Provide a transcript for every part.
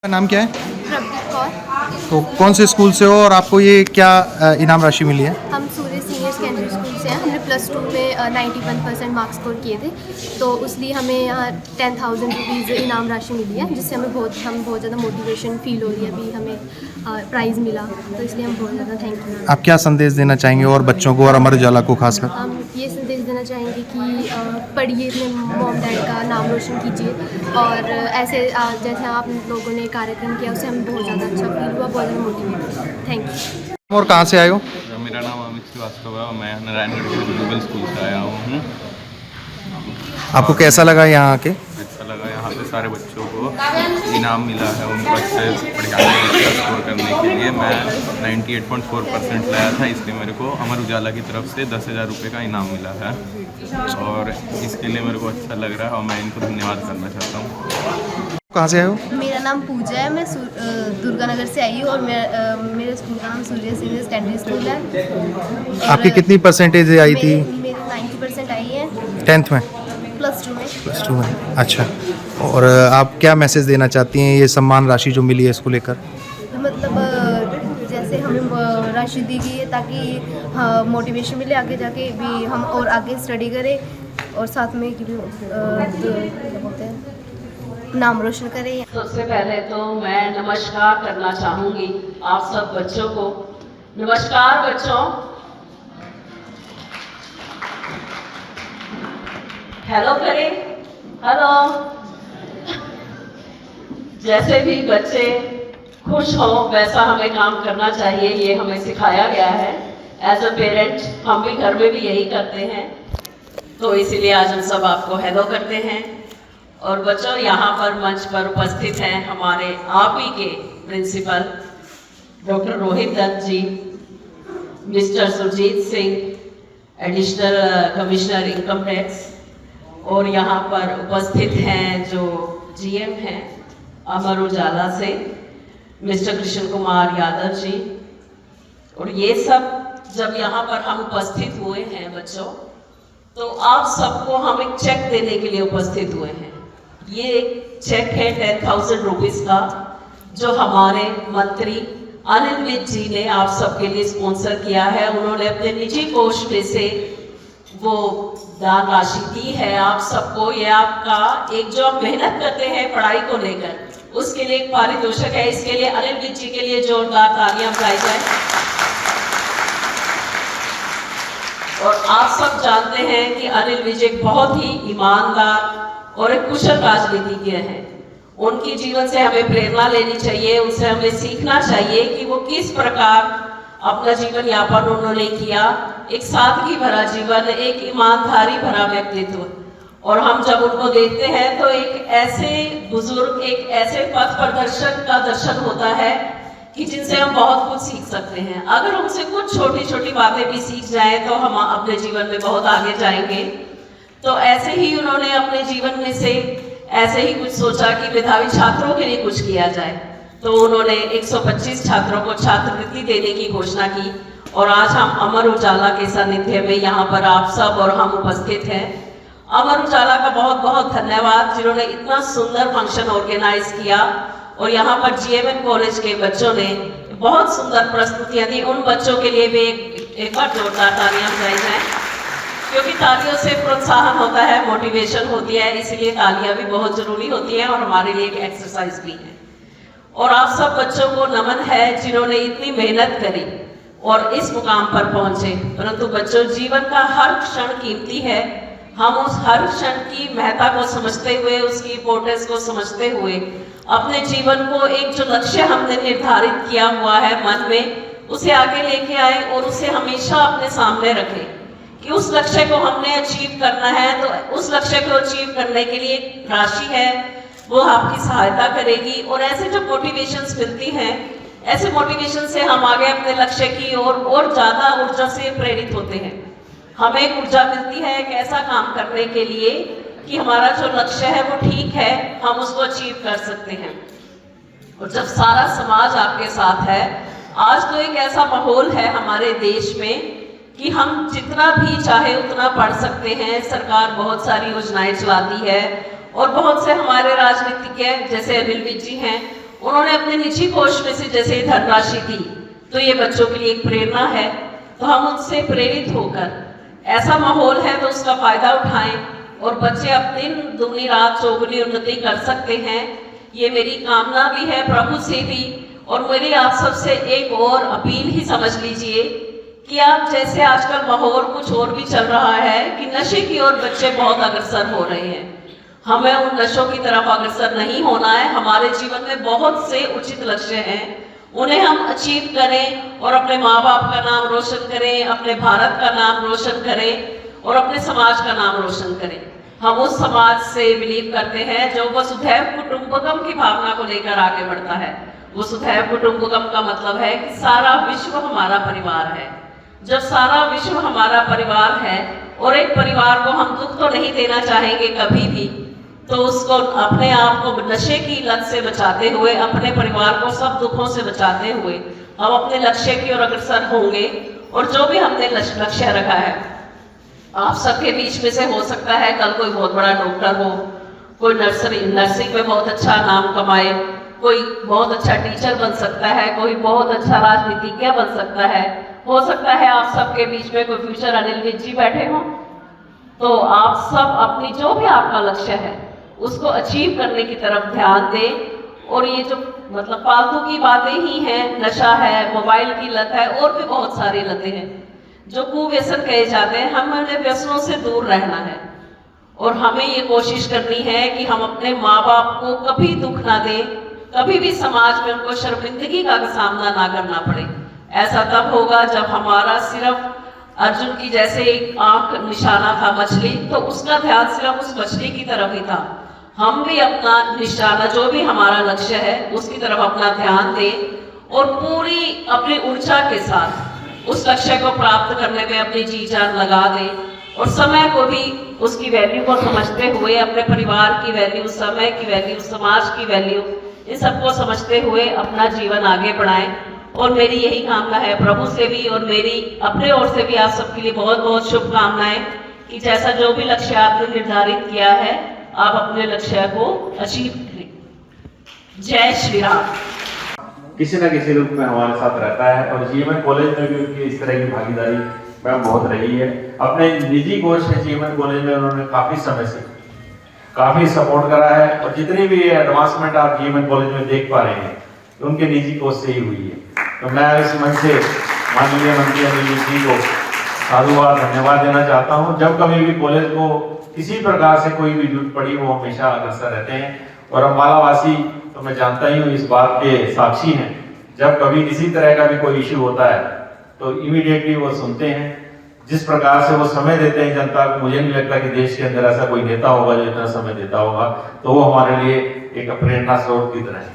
का नाम क्या है? प्रभदीप कौर। तो कौन से स्कूल से हो और आपको ये क्या इनाम राशि मिली है? हम सूर्य सीनियर सेकेंडरी स्कूल से हैं। हमने +2 में 91% मार्क्स स्कोर किए थे, तो उसलिए हमें यहाँ 10,000 रुपीज़ इनाम राशि मिली है, जिससे हम बहुत ज़्यादा मोटिवेशन फील हो रही है। अभी हमें प्राइज़ मिला, तो इसलिए हम बहुत ज़्यादा थैंक यू। आप क्या संदेश देना चाहेंगे और बच्चों को और अमर उजाला को खासकर? हम ये संदेश देना चाहेंगे कि पढ़िए, अपने मॉम डैड का नाम रोशन कीजिए, और ऐसे जैसे आप लोगों ने कार्यक्रम किया, उससे हमें बहुत ज़्यादा अच्छा फील हुआ, बहुत ज़्यादा मोटिवेट हुआ। Thank you. और कहाँ से आए हो? मेरा नाम अमित श्रीवास्तव है और मैं नारायणगढ़ के ग्लोबल स्कूल से आया हूँ। आपको कैसा लगा यहाँ आके? अच्छा लगा, यहाँ पे सारे बच्चों को इनाम मिला है उनको अच्छे बढ़िया स्कोर करने के लिए। मैं 98.4% लाया था, इसलिए मेरे को अमर उजाला की तरफ से 10,000 रुपये का इनाम मिला है और इसके लिए मेरे को अच्छा लग रहा है और मैं इनको धन्यवाद करना चाहता हूँ। कहाँ से आए हो? मेरा नाम पूजा है, मैं दुर्गानगर से आई हूँ और मेरे स्कूल का नाम सूर्य सीनियर सेकेंडरी स्कूल है। आपकी कितनी परसेंटेज आई थी मेरे 90% आई है 10th में? +2 में। +2 में, अच्छा। और आप क्या मैसेज देना चाहती हैं ये सम्मान राशि जो मिली है इसको लेकर? मतलब जैसे हमें राशि दी गई है ताकि हाँ मोटिवेशन मिले, आगे जाके भी हम और आगे स्टडी करें और साथ में क्या बोलते हैं, नाम रोशन करें। सबसे पहले तो मैं नमस्कार करना चाहूँगी आप सब बच्चों को। नमस्कार बच्चों, हेलो करें, हेलो। जैसे भी बच्चे खुश हों वैसा हमें काम करना चाहिए, ये हमें सिखाया गया है। एज अ पेरेंट हम भी घर में भी यही करते हैं, तो इसीलिए आज हम सब आपको हेलो करते हैं। और बच्चों, यहाँ पर मंच पर उपस्थित हैं हमारे आप ही के principal doctor Rohit Dutt ji, mister Surjit Singh, additional commissioner income tax, और यहाँ पर उपस्थित हैं जो जीएम हैं अमर उजाला से, मिस्टर कृष्ण कुमार यादव जी। और ये सब जब यहाँ पर हम उपस्थित हुए हैं बच्चों, तो आप सबको हम एक चेक देने के लिए उपस्थित हुए हैं। ये एक चेक है 10,000 रुपीज़ का, जो हमारे मंत्री अनिल विज जी ने आप सबके लिए स्पॉन्सर किया है। उन्होंने अपने निजी कोष में से वो दान राशि दी है आप सबको। ये आपका एक जो आप मेहनत करते हैं पढ़ाई को लेकर, उसके लिए एक पारितोषिक है। इसके लिए अनिल विज जी के लिए जोरदार तालियां बजाई जाए। और आप सब जानते हैं कि अनिल विज एक बहुत ही ईमानदार और एक कुशल राजनीतिज्ञ हैं। उनकी जीवन से हमें प्रेरणा लेनी चाहिए, उनसे हमें सीखना चाहिए कि वो किस प्रकार अपना जीवन यापन उन्होंने किया। एक सादगी भरा जीवन, एक ईमानदारी भरा व्यक्तित्व। और हम जब उनको देखते हैं तो एक ऐसे बुजुर्ग, एक ऐसे पथ प्रदर्शक का दर्शन होता है कि जिनसे हम बहुत कुछ सीख सकते हैं। अगर उनसे कुछ छोटी छोटी बातें भी सीख जाए तो हम अपने जीवन में बहुत आगे जाएंगे। तो ऐसे ही उन्होंने अपने जीवन में से ऐसे ही कुछ सोचा कि मेधावी छात्रों के लिए कुछ किया जाए, तो उन्होंने 125 छात्रों को छात्रवृत्ति देने की घोषणा की। और आज हम अमर उजाला के सानिध्य में यहाँ पर आप सब और हम उपस्थित हैं। अमर उजाला का बहुत बहुत धन्यवाद, जिन्होंने इतना सुंदर फंक्शन ऑर्गेनाइज किया। और यहाँ पर जीएमएन कॉलेज के बच्चों ने बहुत सुंदर प्रस्तुतियाँ दी। उन बच्चों के लिए भी एक बार जोरदार तालियां बजाई जाएं, क्योंकि तालियों से प्रोत्साहन होता है, मोटिवेशन होती है, इसलिए तालियां भी बहुत जरूरी होती हैं और हमारे लिए एक एक्सरसाइज भी है। और आप सब बच्चों को नमन है जिन्होंने इतनी मेहनत करी और इस मुकाम पर पहुंचे। परंतु बच्चों, जीवन का हर क्षण कीमती है। हम उस हर क्षण की महत्ता को समझते हुए, उसकी इंपॉर्टेंस को समझते हुए, अपने जीवन को एक जो लक्ष्य हमने निर्धारित किया हुआ है मन में, उसे आगे लेके आए और उसे हमेशा अपने सामने रखें कि उस लक्ष्य को हमने अचीव करना है। तो उस लक्ष्य को अचीव करने के लिए राशि है, वो आपकी सहायता करेगी। और ऐसे जब मोटिवेशंस मिलती हैं, ऐसे मोटिवेशन से हम आगे अपने लक्ष्य की ओर और ज़्यादा ऊर्जा से प्रेरित होते हैं। हमें ऊर्जा मिलती है एक ऐसा काम करने के लिए कि हमारा जो लक्ष्य है वो ठीक है, हम उसको अचीव कर सकते हैं। और जब सारा समाज आपके साथ है, आज तो एक ऐसा माहौल है हमारे देश में कि हम जितना भी चाहे उतना पढ़ सकते हैं। सरकार बहुत सारी योजनाएं चलाती है और बहुत से हमारे राजनीतिज्ञ जैसे अनिल विज जी हैं, उन्होंने अपने निजी कोष में से जैसे धनराशि दी, तो ये बच्चों के लिए एक प्रेरणा है। तो हम उनसे प्रेरित होकर, ऐसा माहौल है तो उसका फायदा उठाएं और बच्चे अपनी दुगनी रात चौगुनी उन्नति कर सकते हैं। ये मेरी कामना भी है प्रभु से भी, और मेरी आप सबसे एक और अपील ही समझ लीजिए कि आप जैसे आजकल माहौल कुछ और भी चल रहा है कि नशे की ओर बच्चे बहुत अग्रसर हो रहे हैं, हमें उन नशों की तरफ अग्रसर नहीं होना है। हमारे जीवन में बहुत से उचित लक्ष्य हैं, उन्हें हम अचीव करें और अपने माँ बाप का नाम रोशन करें, अपने भारत का नाम रोशन करें और अपने समाज का नाम रोशन करें। हम उस समाज से बिलीव करते हैं जो वसुधैव कुटुंबकम की भावना को लेकर आगे बढ़ता है। वसुधैव कुटुंबकम का मतलब है कि सारा विश्व हमारा परिवार है। जब सारा विश्व हमारा परिवार है और एक परिवार को हम दुख तो नहीं देना चाहेंगे कभी भी, तो उसको अपने आप को नशे की लत से बचाते हुए, अपने परिवार को सब दुखों से बचाते हुए हम अपने लक्ष्य की ओर अग्रसर होंगे। और जो भी हमने लक्ष्य रखा है, आप सबके बीच में से हो सकता है कल कोई बहुत बड़ा डॉक्टर हो, कोई नर्सिंग में बहुत अच्छा नाम कमाए, कोई बहुत अच्छा टीचर बन सकता है, कोई बहुत अच्छा राजनीतिज्ञ बन सकता है। हो सकता है आप सबके बीच में कोई फ्यूचर अनिल विज जी बैठे हों। तो आप सब अपनी जो भी आपका लक्ष्य है उसको अचीव करने की तरफ ध्यान दें। और ये जो मतलब फालतू की बातें ही हैं, नशा है, मोबाइल की लत है, और भी बहुत सारी लतें हैं जो कुव्यसन कहे जाते हैं, हमें व्यसनों से दूर रहना है। और हमें ये कोशिश करनी है कि हम अपने माँ बाप को कभी दुख ना दें, कभी भी समाज में उनको शर्मिंदगी का सामना ना करना पड़े। ऐसा तब होगा जब हमारा सिर्फ अर्जुन की जैसे एक आंख निशाना था मछली, तो उसका ध्यान सिर्फ उस मछली की तरफ ही था। हम भी अपना निशाना, जो भी हमारा लक्ष्य है, उसकी तरफ अपना ध्यान दें और पूरी अपनी ऊर्जा के साथ उस लक्ष्य को प्राप्त करने में अपनी जी जान लगा दें। और समय को भी उसकी वैल्यू को समझते हुए, अपने परिवार की वैल्यू, समय की वैल्यू, समाज की वैल्यू, इन सबको समझते हुए अपना जीवन आगे बढ़ाएं। और मेरी यही कामना है प्रभु से भी और मेरी अपने ओर से भी आप सबके लिए बहुत बहुत शुभकामनाएं कि जैसा जो भी लक्ष्य आपने निर्धारित किया है, आप अपने लक्ष्य को अचीव करें। जय श्री राम। किसी न किसी रूप में हमारे साथ रहता है और जीवन कॉलेज में भी उनकी इस तरह की भागीदारी मैम बहुत रही है। अपने निजी कोर्स है जीवन कॉलेज में उन्होंने काफ़ी समय से काफ़ी सपोर्ट करा है और जितनी भी एडवांसमेंट आप जीवन कॉलेज में देख पा रहे हैं उनके निजी कोर्स से ही हुई है। तो मैं इस मंच से माननीय मंत्री अनिल जी को साधुवाद धन्यवाद देना चाहता हूँ। जब कभी भी कॉलेज को किसी प्रकार से कोई भी जरूरत पड़ी वो हमेशा अग्रसर रहते हैं और अम्बालावासी तो मैं जानता ही हूँ इस बात के साक्षी हैं। जब कभी किसी तरह का भी कोई इश्यू होता है तो इमीडिएटली वो सुनते हैं। जिस प्रकार से वो समय देते हैं जनता को, मुझे नहीं लगता कि देश के अंदर ऐसा कोई नेता होगा जो इतना समय देता होगा। तो वो हमारे लिए एक प्रेरणा स्रोत की तरह है।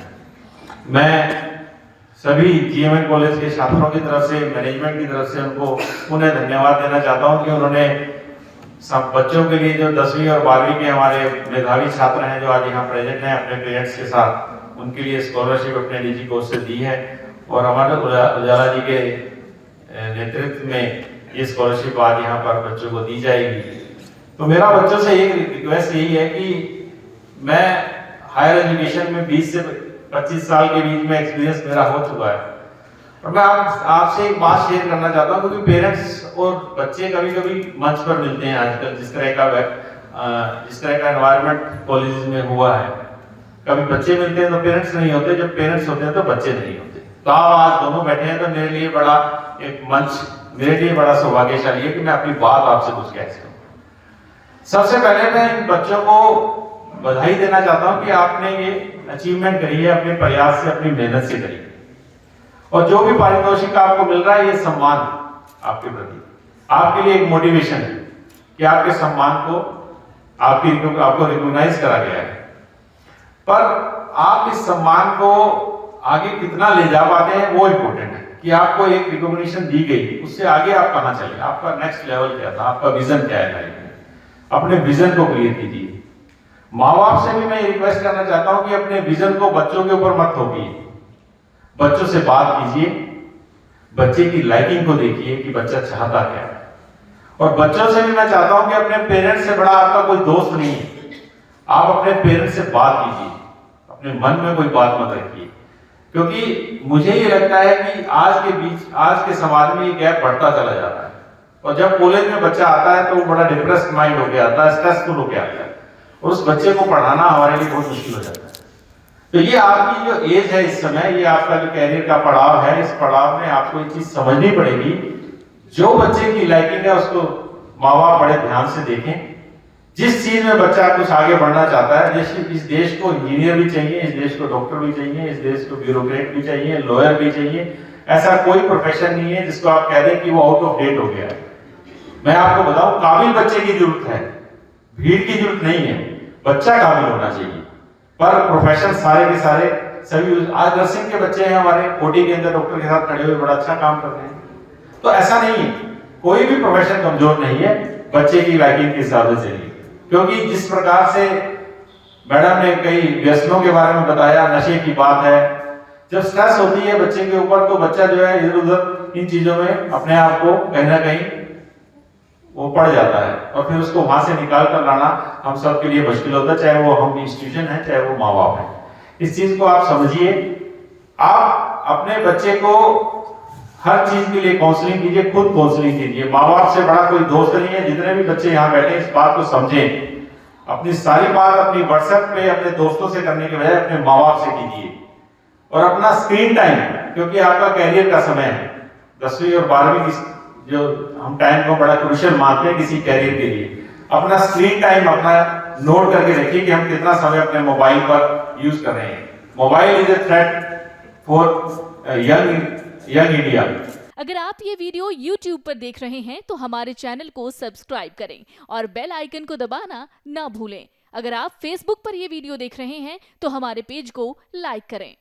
मैं सभी जीएमएन कॉलेज के छात्रों की तरफ से, मैनेजमेंट की तरफ से उनको उन्हें धन्यवाद देना चाहता हूँ कि उन्होंने सब बच्चों के लिए जो 10वीं और 12वीं के हमारे मेधावी छात्र हैं जो आज यहाँ प्रेजेंट हैं अपने पेरेंट्स के साथ, उनके लिए स्कॉलरशिप अपने निजी कोर्स से दी है। और हमारे उजाला जी के नेतृत्व में ये स्कॉलरशिप आज यहाँ पर बच्चों को दी जाएगी। तो मेरा बच्चों से एक रिक्वेस्ट यही है कि मैं हायर एजुकेशन में 20 से 25 साल के बीच में एक्सपीरियंस मेरा हो चुका है और मैं आपसे एक बात शेयर करना चाहता हूँ क्योंकि पेरेंट्स और बच्चे कभी कभी मंच पर मिलते हैं आजकल। जिस तरह का एनवायरनमेंट कॉलेज में हुआ है, कभी बच्चे मिलते हैं तो पेरेंट्स नहीं होते, जब पेरेंट्स होते हैं तो बच्चे नहीं होते। तो आप आज दोनों बैठे हैं तो मेरे लिए बड़ा एक मंच, मेरे लिए बड़ा सौभाग्यशाली है कि मैं अपनी बात आपसे कुछ कह सकूं। सबसे पहले मैं इन बच्चों को बधाई देना चाहता हूं कि आपने ये अचीवमेंट करी है अपने प्रयास से, अपनी मेहनत से करी। और जो भी पारितोषिक आपको मिल रहा है ये सम्मान आपके प्रति, आपके लिए एक मोटिवेशन है कि आपके सम्मान को आपको रिकॉग्नाइज करा गया है। पर आप इस सम्मान को आगे कितना ले जा पाते हैं वो इम्पोर्टेंट है कि आपको एक रिकॉग्निशन दी गई, उससे आगे आप कहां चले, आपका नेक्स्ट लेवल क्या था, आपका विजन क्या है लाइफ में। अपने विजन को क्लियर कीजिए। माँ बाप से भी मैं रिक्वेस्ट करना चाहता हूं कि अपने विजन को बच्चों के ऊपर मत थोपिए, बच्चों से बात कीजिए, बच्चे की लाइकिंग को देखिए कि बच्चा चाहता क्या है। और बच्चों से भी मैं चाहता हूं कि अपने पेरेंट्स से बड़ा आपका कोई दोस्त नहीं है। आप अपने पेरेंट्स से बात कीजिए, अपने मन में कोई बात मत रखिए। क्योंकि मुझे ये लगता है कि आज के समाज में ये गैप बढ़ता चला जाता है, और जब कॉलेज में बच्चा आता है तो वो बड़ा डिप्रेस्ड माइंड हो गया आता है, स्ट्रेसफुल हो गया आता है, और उस बच्चे को पढ़ाना हमारे लिए बहुत मुश्किल हो जाता है। तो ये आपकी जो एज है इस समय, ये आपका जो कैरियर का पड़ाव है, इस पड़ाव में आपको ये चीज समझनी पड़ेगी, जो बच्चे की लाइकिंग है उसको माँ बाप बड़े ध्यान से देखें। जिस चीज में बच्चा कुछ आगे बढ़ना चाहता है, इस देश को इंजीनियर भी चाहिए, इस देश को डॉक्टर भी चाहिए, इस देश को ब्यूरोक्रेट भी चाहिए, लॉयर भी चाहिए। ऐसा कोई प्रोफेशन नहीं है जिसको आप कह दें कि वो आउट ऑफ डेट हो गया है। मैं आपको बताऊं, काबिल बच्चे की जरूरत है, भीड़ की जरूरत नहीं है। बच्चा काबिल होना चाहिए, पर प्रोफेशन सारे के सारे सभी। आज नर्सिंग के बच्चे हैं हमारे, ओटी के अंदर डॉक्टर के साथ खड़े हुए बड़ा अच्छा काम कर रहे हैं। तो ऐसा नहीं है, कोई भी प्रोफेशन कमजोर नहीं है, बच्चे की लाइकिंग के हिसाब से चलिए। क्योंकि जिस प्रकार से मैडम ने कई व्यसनों के बारे में बताया, नशे की बात है, जब स्ट्रेस होती है बच्चे के ऊपर तो बच्चा जो है इधर उधर इन चीजों में अपने आप को कहीं ना कहीं वो पड़ जाता है, और फिर उसको वहां से निकाल कर लाना हम सब के लिए मुश्किल होता है, चाहे वो हम इंस्टीट्यूशन है, चाहे वो माँ बाप है। इस चीज को आप समझिए। आप अपने बच्चे को हर चीज के लिए काउंसलिंग कीजिए, खुद काउंसलिंग कीजिए। माँ बाप से बड़ा कोई दोस्त नहीं है। जितने भी बच्चे यहाँ बैठे हैं इस बात को समझें, अपनी सारी बात अपनी व्हाट्सएप पे अपने दोस्तों से करने के बजाय अपने माँ बाप से कीजिए। और अपना स्क्रीन टाइम, क्योंकि आपका कैरियर का समय है, 10वीं और 12वीं की जो हम टाइम को बड़ा क्रूशियल मानते हैं किसी कैरियर के लिए, अपना स्क्रीन टाइम अपना नोट करके रखिए कि हम कितना समय अपने मोबाइल पर यूज कर रहे हैं। Mobile is a threat for young India. अगर आप ये वीडियो YouTube पर देख रहे हैं तो हमारे चैनल को सब्सक्राइब करें और बेल आइकन को दबाना ना भूलें। अगर आप Facebook पर ये वीडियो देख रहे हैं तो हमारे पेज को लाइक करें।